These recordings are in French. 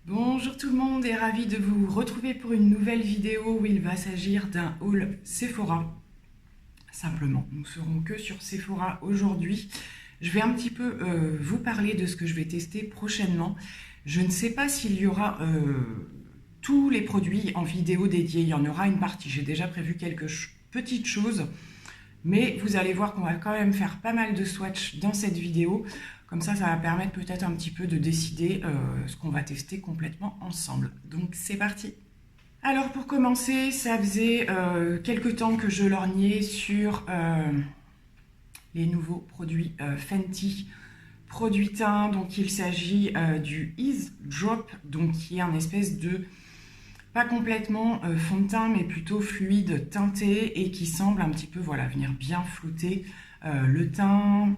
Bonjour tout le monde et ravi de vous retrouver pour une nouvelle vidéo où il va s'agir d'un haul Sephora. Simplement, nous ne serons que sur Sephora aujourd'hui. Je vais un petit peu vous parler de ce que je vais tester prochainement. Je ne sais pas s'il y aura tous les produits en vidéo dédiée. Il y en aura une partie. J'ai déjà prévu quelques petites choses. Mais vous allez voir qu'on va quand même faire pas mal de swatchs dans cette vidéo. Comme ça va permettre peut-être un petit peu de décider ce qu'on va tester complètement ensemble. Donc c'est parti. Alors pour commencer, ça faisait quelques temps que je lorgnais sur les nouveaux produits Fenty produits teint. Donc il s'agit du Ease Drop, donc qui est un espèce de pas complètement fond de teint, mais plutôt fluide teinté et qui semble un petit peu venir bien flouter le teint.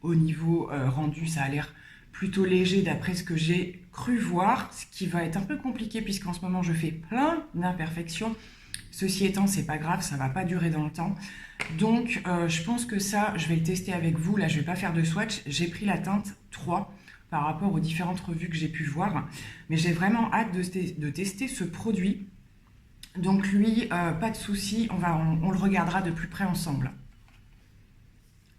Au niveau rendu, ça a l'air plutôt léger d'après ce que j'ai cru voir, ce qui va être un peu compliqué puisqu'en ce moment je fais plein d'imperfections. Ceci étant, c'est pas grave, ça va pas durer dans le temps. Donc je pense que ça, je vais le tester avec vous. Là, je vais pas faire de swatch. J'ai pris la teinte 3 par rapport aux différentes revues que j'ai pu voir. Mais j'ai vraiment hâte de tester ce produit. Donc lui, pas de souci, on le regardera de plus près ensemble.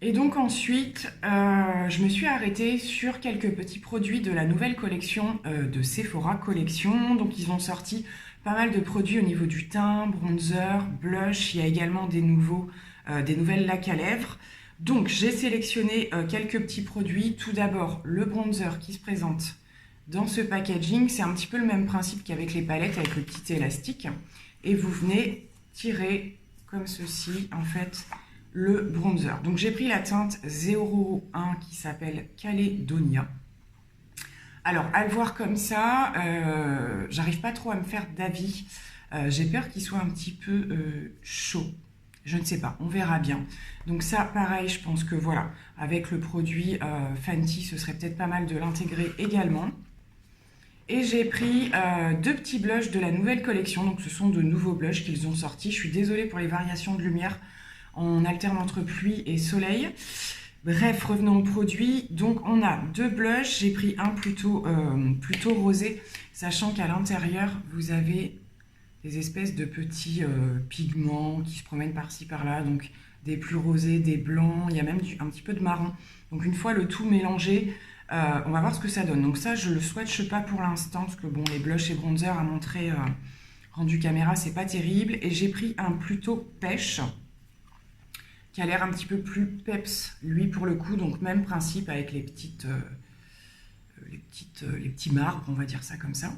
Et donc ensuite, je me suis arrêtée sur quelques petits produits de la nouvelle collection de Sephora Collection. Donc ils ont sorti pas mal de produits au niveau du teint, bronzer, blush. Il y a également des nouvelles lacs à lèvres. Donc j'ai sélectionné quelques petits produits. Tout d'abord, le bronzer qui se présente dans ce packaging. C'est un petit peu le même principe qu'avec les palettes, avec le petit élastique. Et vous venez tirer comme ceci, en fait, le bronzer. Donc j'ai pris la teinte 01 qui s'appelle Caledonia. Alors à le voir comme ça, j'arrive pas trop à me faire d'avis. J'ai peur qu'il soit un petit peu chaud. Je ne sais pas, on verra bien. Donc ça, pareil, je pense que voilà, avec le produit Fenty, ce serait peut-être pas mal de l'intégrer également. Et j'ai pris deux petits blushs de la nouvelle collection. Donc ce sont de nouveaux blushs qu'ils ont sortis. Je suis désolée pour les variations de lumière. On alterne entre pluie et soleil. Bref, revenons au produit. Donc on a deux blushs. J'ai pris un plutôt rosé, sachant qu'à l'intérieur, vous avez des espèces de petits pigments qui se promènent par-ci par-là. Donc des plus rosés, des blancs, il y a même un petit peu de marron. Donc une fois le tout mélangé, on va voir ce que ça donne. Donc ça, je le swatche pas pour l'instant, parce que bon, les blushs et bronzers à montrer rendu caméra, c'est pas terrible. Et j'ai pris un plutôt pêche, qui a l'air un petit peu plus peps, lui pour le coup, donc même principe avec les petits marbres, on va dire ça comme ça.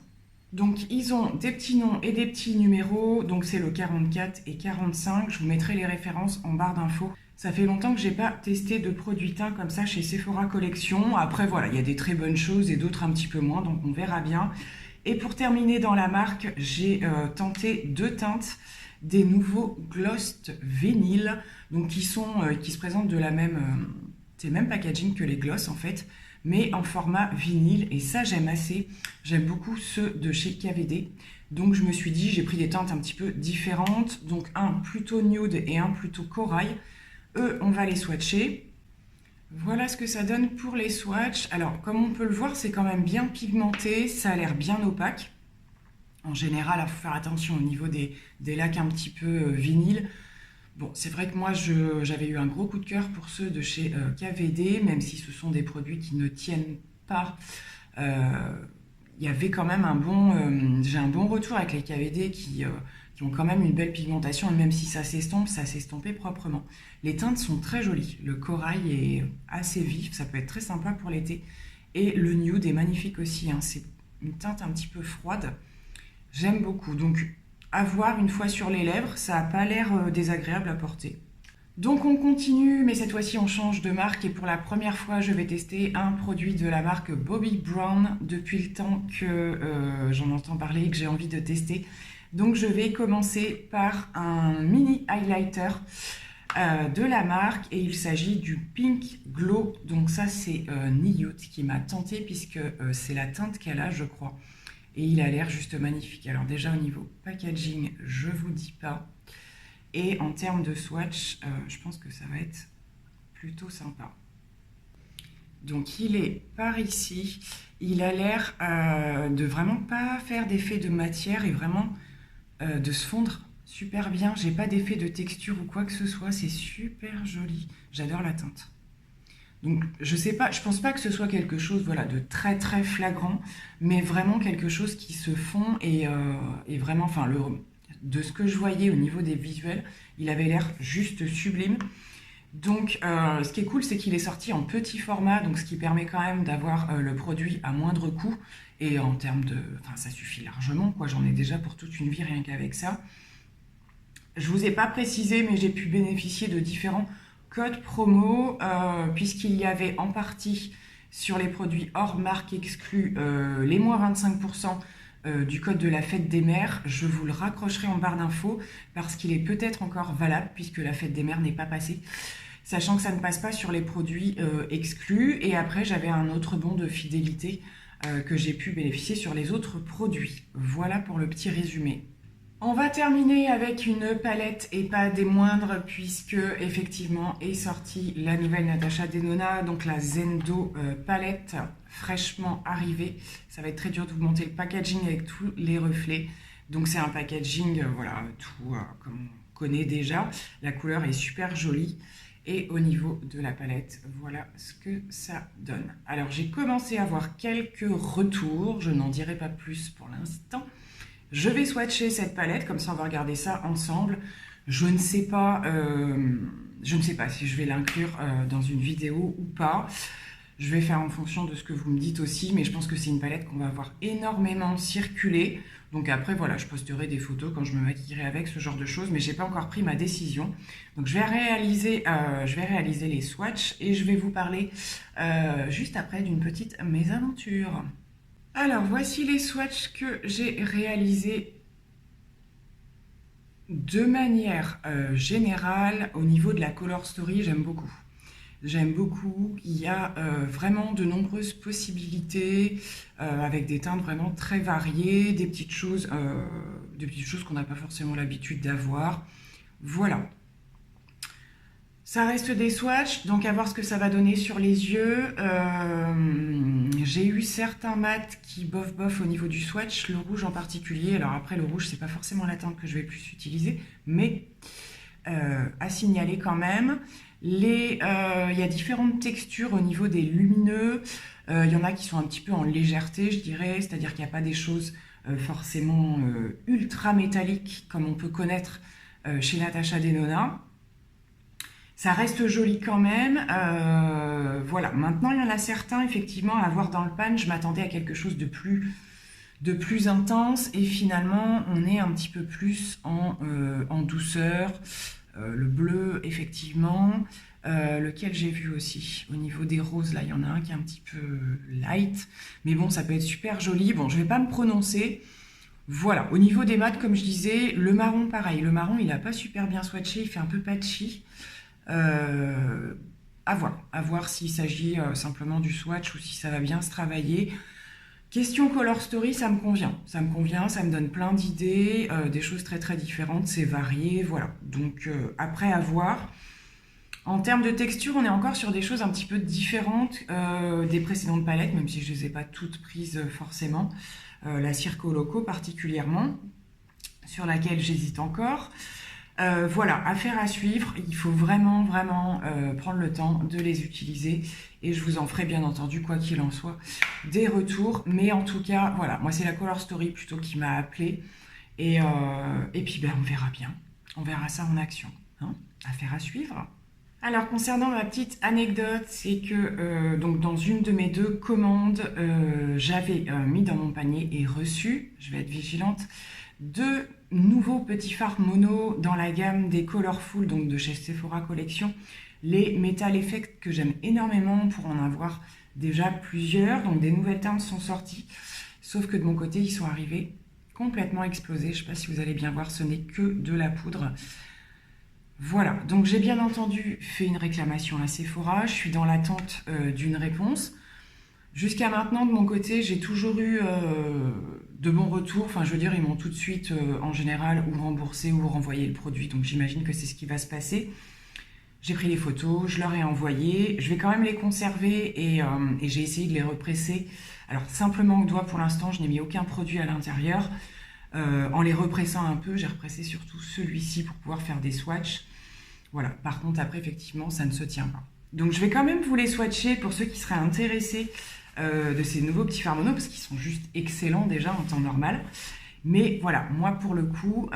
Donc ils ont des petits noms et des petits numéros, donc c'est le 44 et 45, je vous mettrai les références en barre d'infos. Ça fait longtemps que j'ai pas testé de produits teints comme ça chez Sephora Collection. Après voilà, il y a des très bonnes choses et d'autres un petit peu moins, donc on verra bien. Et pour terminer dans la marque, j'ai tenté deux teintes des nouveaux Gloss Vinyl, donc qui se présentent de c'est le même packaging que les Gloss en fait, mais en format vinyle, et ça j'aime assez. J'aime beaucoup ceux de chez KVD. Donc je me suis dit, j'ai pris des teintes un petit peu différentes, donc un plutôt nude et un plutôt corail. Eux, on va les swatcher. Voilà ce que ça donne pour les swatchs. Alors, comme on peut le voir, c'est quand même bien pigmenté, ça a l'air bien opaque. En général, il faut faire attention au niveau des lacs un petit peu vinyle. Bon, c'est vrai que moi, j'avais eu un gros coup de cœur pour ceux de chez KVD, même si ce sont des produits qui ne tiennent pas. Il y avait quand même j'ai un bon retour avec les KVD qui ont quand même une belle pigmentation, et même si ça s'estompe, ça s'estompait proprement. Les teintes sont très jolies. Le corail est assez vif, ça peut être très sympa pour l'été. Et le nude est magnifique aussi, hein. C'est une teinte un petit peu froide. J'aime beaucoup. Donc, à voir une fois sur les lèvres, ça n'a pas l'air désagréable à porter. Donc on continue, mais cette fois-ci on change de marque, et pour la première fois je vais tester un produit de la marque Bobbi Brown depuis le temps que j'en entends parler et que j'ai envie de tester. Donc je vais commencer par un mini highlighter de la marque, et il s'agit du Pink Glow. Donc ça c'est Niyut qui m'a tenté, puisque c'est la teinte qu'elle a, je crois. Et il a l'air juste magnifique. Alors déjà au niveau packaging, je vous dis pas. Et en termes de swatch, je pense que ça va être plutôt sympa. Donc il est par ici. il a l'air de vraiment pas faire d'effet de matière et vraiment de se fondre super bien. J'ai pas d'effet de texture ou quoi que ce soit, c'est super joli. J'adore la teinte. Donc je sais pas, je pense pas que ce soit quelque chose voilà, de très très flagrant, mais vraiment quelque chose qui se fond et vraiment, enfin de ce que je voyais au niveau des visuels, il avait l'air juste sublime. Donc, ce qui est cool, c'est qu'il est sorti en petit format, donc ce qui permet quand même d'avoir le produit à moindre coût. Et en termes de... Enfin, ça suffit largement, quoi. J'en ai déjà pour toute une vie, rien qu'avec ça. Je vous ai pas précisé, mais j'ai pu bénéficier de différents codes promo, puisqu'il y avait en partie sur les produits hors marque exclus les moins 25% du code de la fête des mères. Je vous le raccrocherai en barre d'infos parce qu'il est peut-être encore valable puisque la fête des mères n'est pas passée, sachant que ça ne passe pas sur les produits exclus. Et après, j'avais un autre bon de fidélité que j'ai pu bénéficier sur les autres produits. Voilà pour le petit résumé. On va terminer avec une palette et pas des moindres puisque effectivement est sortie la nouvelle Natasha Denona, donc la Zendo palette fraîchement arrivée. Ça va être très dur de vous monter le packaging avec tous les reflets. Donc c'est un packaging voilà tout comme on connaît déjà. La couleur est super jolie. Et au niveau de la palette, voilà ce que ça donne. Alors j'ai commencé à avoir quelques retours, je n'en dirai pas plus pour l'instant. Je vais swatcher cette palette, comme ça on va regarder ça ensemble. Je ne sais pas si je vais l'inclure dans une vidéo ou pas. Je vais faire en fonction de ce que vous me dites aussi, mais je pense que c'est une palette qu'on va avoir énormément circulé. Donc après, voilà, je posterai des photos quand je me maquillerai avec, ce genre de choses, mais je n'ai pas encore pris ma décision. Donc je vais réaliser les swatchs et je vais vous parler juste après d'une petite mésaventure. Alors, voici les swatchs que j'ai réalisés de manière générale. Au niveau de la color story, j'aime beaucoup. J'aime beaucoup. Il y a vraiment de nombreuses possibilités avec des teintes vraiment très variées, des petites choses qu'on n'a pas forcément l'habitude d'avoir. Voilà. Ça reste des swatchs, donc à voir ce que ça va donner sur les yeux. J'ai eu certains mats qui bof au niveau du swatch, le rouge en particulier. Alors après, le rouge, c'est pas forcément la teinte que je vais plus utiliser, mais à signaler quand même. Il y a différentes textures au niveau des lumineux. Il y en a qui sont un petit peu en légèreté, je dirais, c'est-à-dire qu'il n'y a pas des choses forcément ultra métalliques comme on peut connaître chez Natasha Denona. Ça reste joli quand même. Voilà. Maintenant, il y en a certains, effectivement, à voir dans le pan. Je m'attendais à quelque chose de plus intense. Et finalement, on est un petit peu plus en douceur. Le bleu, effectivement. Lequel j'ai vu aussi. Au niveau des roses, là, il y en a un qui est un petit peu light. Mais bon, ça peut être super joli. Bon, je ne vais pas me prononcer. Voilà. Au niveau des mats, comme je disais, le marron, pareil. Le marron, il n'a pas super bien swatché. Il fait un peu patchy. À voir s'il s'agit simplement du swatch ou si ça va bien se travailler. Question color story, ça me convient, ça me donne plein d'idées, des choses très très différentes, c'est varié, voilà. Donc après à voir. En termes de texture, on est encore sur des choses un petit peu différentes des précédentes palettes, même si je ne les ai pas toutes prises forcément. La Circo Loco particulièrement, sur laquelle j'hésite encore. Voilà, affaire à suivre, il faut vraiment prendre le temps de les utiliser et je vous en ferai bien entendu, quoi qu'il en soit, des retours. Mais en tout cas, voilà, moi c'est la color story plutôt qui m'a appelé et puis ben, on verra bien, on verra ça en action, hein, affaire à suivre. Alors concernant ma petite anecdote, c'est que donc dans une de mes deux commandes, j'avais mis dans mon panier et reçu, je vais être vigilante, 2 nouveaux petits fards mono dans la gamme des Colorful, donc de chez Sephora Collection, les Metal Effect que j'aime énormément pour en avoir déjà plusieurs. Donc des nouvelles teintes sont sorties, sauf que de mon côté ils sont arrivés complètement explosés. Je ne sais pas si vous allez bien voir, ce n'est que de la poudre. Voilà, donc j'ai bien entendu fait une réclamation à Sephora, je suis dans l'attente d'une réponse. Jusqu'à maintenant, de mon côté, j'ai toujours eu de bons retours. Enfin, je veux dire, ils m'ont tout de suite, en général, ou remboursé ou renvoyé le produit. Donc, j'imagine que c'est ce qui va se passer. J'ai pris les photos, je leur ai envoyé. Je vais quand même les conserver et j'ai essayé de les represser Alors simplement au doigt pour l'instant, je n'ai mis aucun produit à l'intérieur. En les repressant un peu, j'ai repressé surtout celui-ci pour pouvoir faire des swatchs. Voilà, par contre après effectivement ça ne se tient pas. Donc je vais quand même vous les swatcher pour ceux qui seraient intéressés de ces nouveaux petits fards mono parce qu'ils sont juste excellents déjà en temps normal. Mais voilà, moi pour le coup,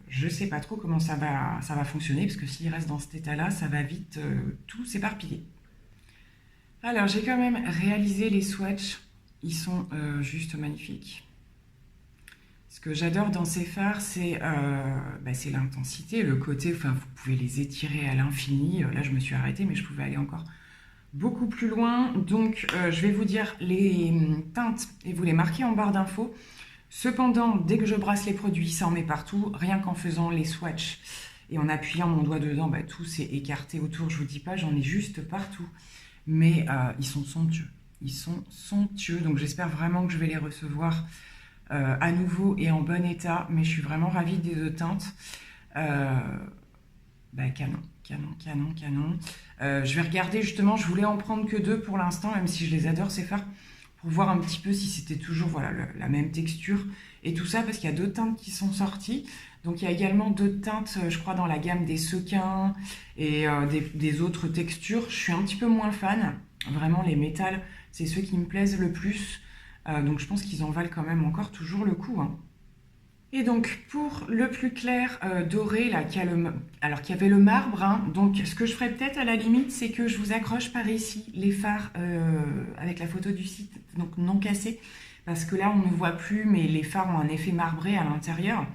je ne sais pas trop comment ça va fonctionner parce que s'il reste dans cet état-là, ça va vite tout s'éparpiller. Alors j'ai quand même réalisé les swatchs, ils sont juste magnifiques. Ce que j'adore dans ces fards, c'est l'intensité, le côté, enfin vous pouvez les étirer à l'infini. Là je me suis arrêtée mais je pouvais aller encore beaucoup plus loin. Donc je vais vous dire les teintes et vous les marquer en barre d'infos. Cependant, dès que je brasse les produits, ça en met partout, rien qu'en faisant les swatchs et en appuyant mon doigt dedans, tout s'est écarté autour, je vous dis pas, j'en ai juste partout. Mais ils sont somptueux, ils sont somptueux, donc j'espère vraiment que je vais les recevoir à nouveau et en bon état, mais je suis vraiment ravie des deux teintes. Canon. Je vais regarder justement, je voulais en prendre que 2 pour l'instant, même si je les adore ces fards, pour voir un petit peu si c'était toujours voilà, la même texture et tout ça, parce qu'il y a 2 teintes qui sont sorties. Donc il y a également 2 teintes, je crois, dans la gamme des sequins et des autres textures. Je suis un petit peu moins fan. Vraiment, les métals, c'est ceux qui me plaisent le plus. Donc je pense qu'ils en valent quand même encore toujours le coup. Hein. Et donc pour le plus clair doré, là, qui avait le marbre, hein, donc ce que je ferais peut-être à la limite, c'est que je vous accroche par ici les fards avec la photo du site, donc non cassés, parce que là on ne voit plus, mais les fards ont un effet marbré à l'intérieur.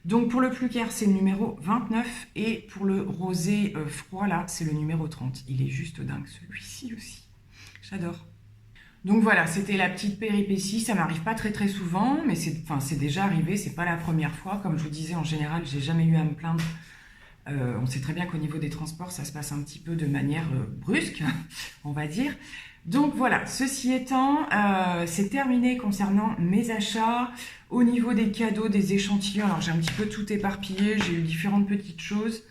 Donc pour le plus clair, c'est le numéro 29, et pour le rosé froid, là, c'est le numéro 30. Il est juste dingue, celui-ci aussi. J'adore. Donc voilà, c'était la petite péripétie, ça m'arrive pas très souvent, mais c'est déjà arrivé, c'est pas la première fois. Comme je vous disais, en général, j'ai jamais eu à me plaindre. On sait très bien qu'au niveau des transports, ça se passe un petit peu de manière brusque, on va dire. Donc voilà, ceci étant, c'est terminé concernant mes achats. Au niveau des cadeaux, des échantillons, alors j'ai un petit peu tout éparpillé, j'ai eu différentes petites choses.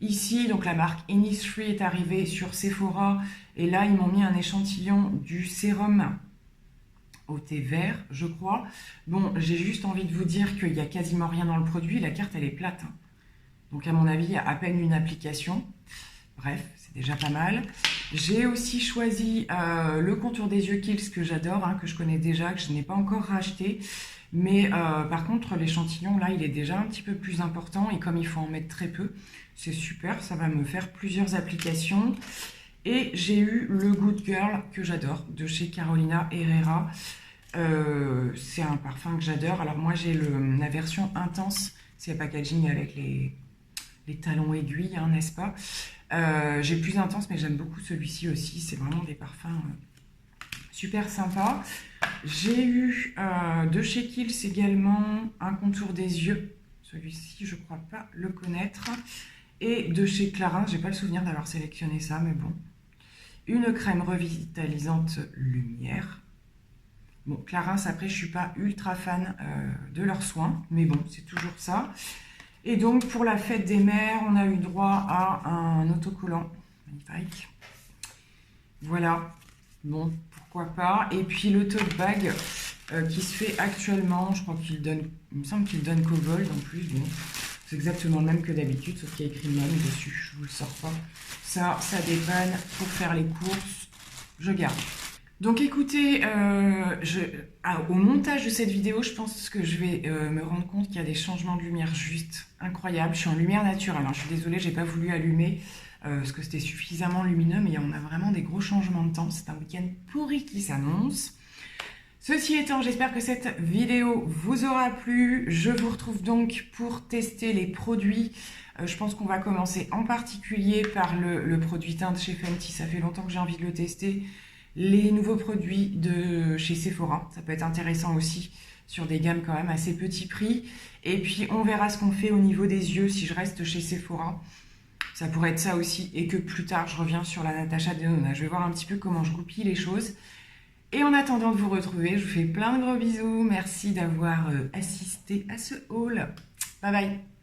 Ici, donc la marque Innisfree est arrivée sur Sephora et là, ils m'ont mis un échantillon du sérum au thé vert, je crois. Bon, j'ai juste envie de vous dire qu'il n'y a quasiment rien dans le produit. La carte, elle est plate. Hein. Donc, à mon avis, il y a à peine une application. Bref, c'est déjà pas mal. J'ai aussi choisi le contour des yeux Kiehl's que j'adore, hein, que je connais déjà, que je n'ai pas encore racheté. Mais par contre, l'échantillon, là, il est déjà un petit peu plus important. Et comme il faut en mettre très peu, c'est super. Ça va me faire plusieurs applications. Et j'ai eu le Good Girl que j'adore, de chez Carolina Herrera. C'est un parfum que j'adore. Alors moi, j'ai la version intense. C'est le packaging avec les talons aiguilles, hein, n'est-ce pas? J'ai plus intense, mais j'aime beaucoup celui-ci aussi. C'est vraiment des parfums super sympas. J'ai eu de chez Kiehl's également un contour des yeux. Celui-ci, je ne crois pas le connaître. Et de chez Clarins, j'ai pas le souvenir d'avoir sélectionné ça, mais bon. Une crème revitalisante lumière. Bon, Clarins, après, je suis pas ultra fan de leurs soins, mais bon, c'est toujours ça. Et donc, pour la fête des mères, on a eu droit à un autocollant magnifique. Voilà. Bon, pourquoi pas. Et puis le tote bag qui se fait actuellement, je crois qu'il donne, il me semble qu'il donne Kobold en plus. Bon, c'est exactement le même que d'habitude, sauf qu'il y a écrit Mom dessus. Je vous le sors pas. Ça dépanne pour faire les courses. Je garde. Donc écoutez, au montage de cette vidéo, je pense que je vais me rendre compte qu'il y a des changements de lumière juste incroyables. Je suis en lumière naturelle, hein. Je suis désolée, j'ai pas voulu allumer parce que c'était suffisamment lumineux, mais on a vraiment des gros changements de temps. C'est un week-end pourri qui s'annonce. Ceci étant, j'espère que cette vidéo vous aura plu. Je vous retrouve donc pour tester les produits. Je pense qu'on va commencer en particulier par le produit teinte chez Fenty. Ça fait longtemps que j'ai envie de le tester. Les nouveaux produits de chez Sephora, ça peut être intéressant aussi sur des gammes quand même assez petit prix. Et puis on verra ce qu'on fait au niveau des yeux si je reste chez Sephora. Ça pourrait être ça aussi et que plus tard je reviens sur la Natasha Denona. Je vais voir un petit peu comment je goupille les choses. Et en attendant de vous retrouver, je vous fais plein de gros bisous. Merci d'avoir assisté à ce haul. Bye bye.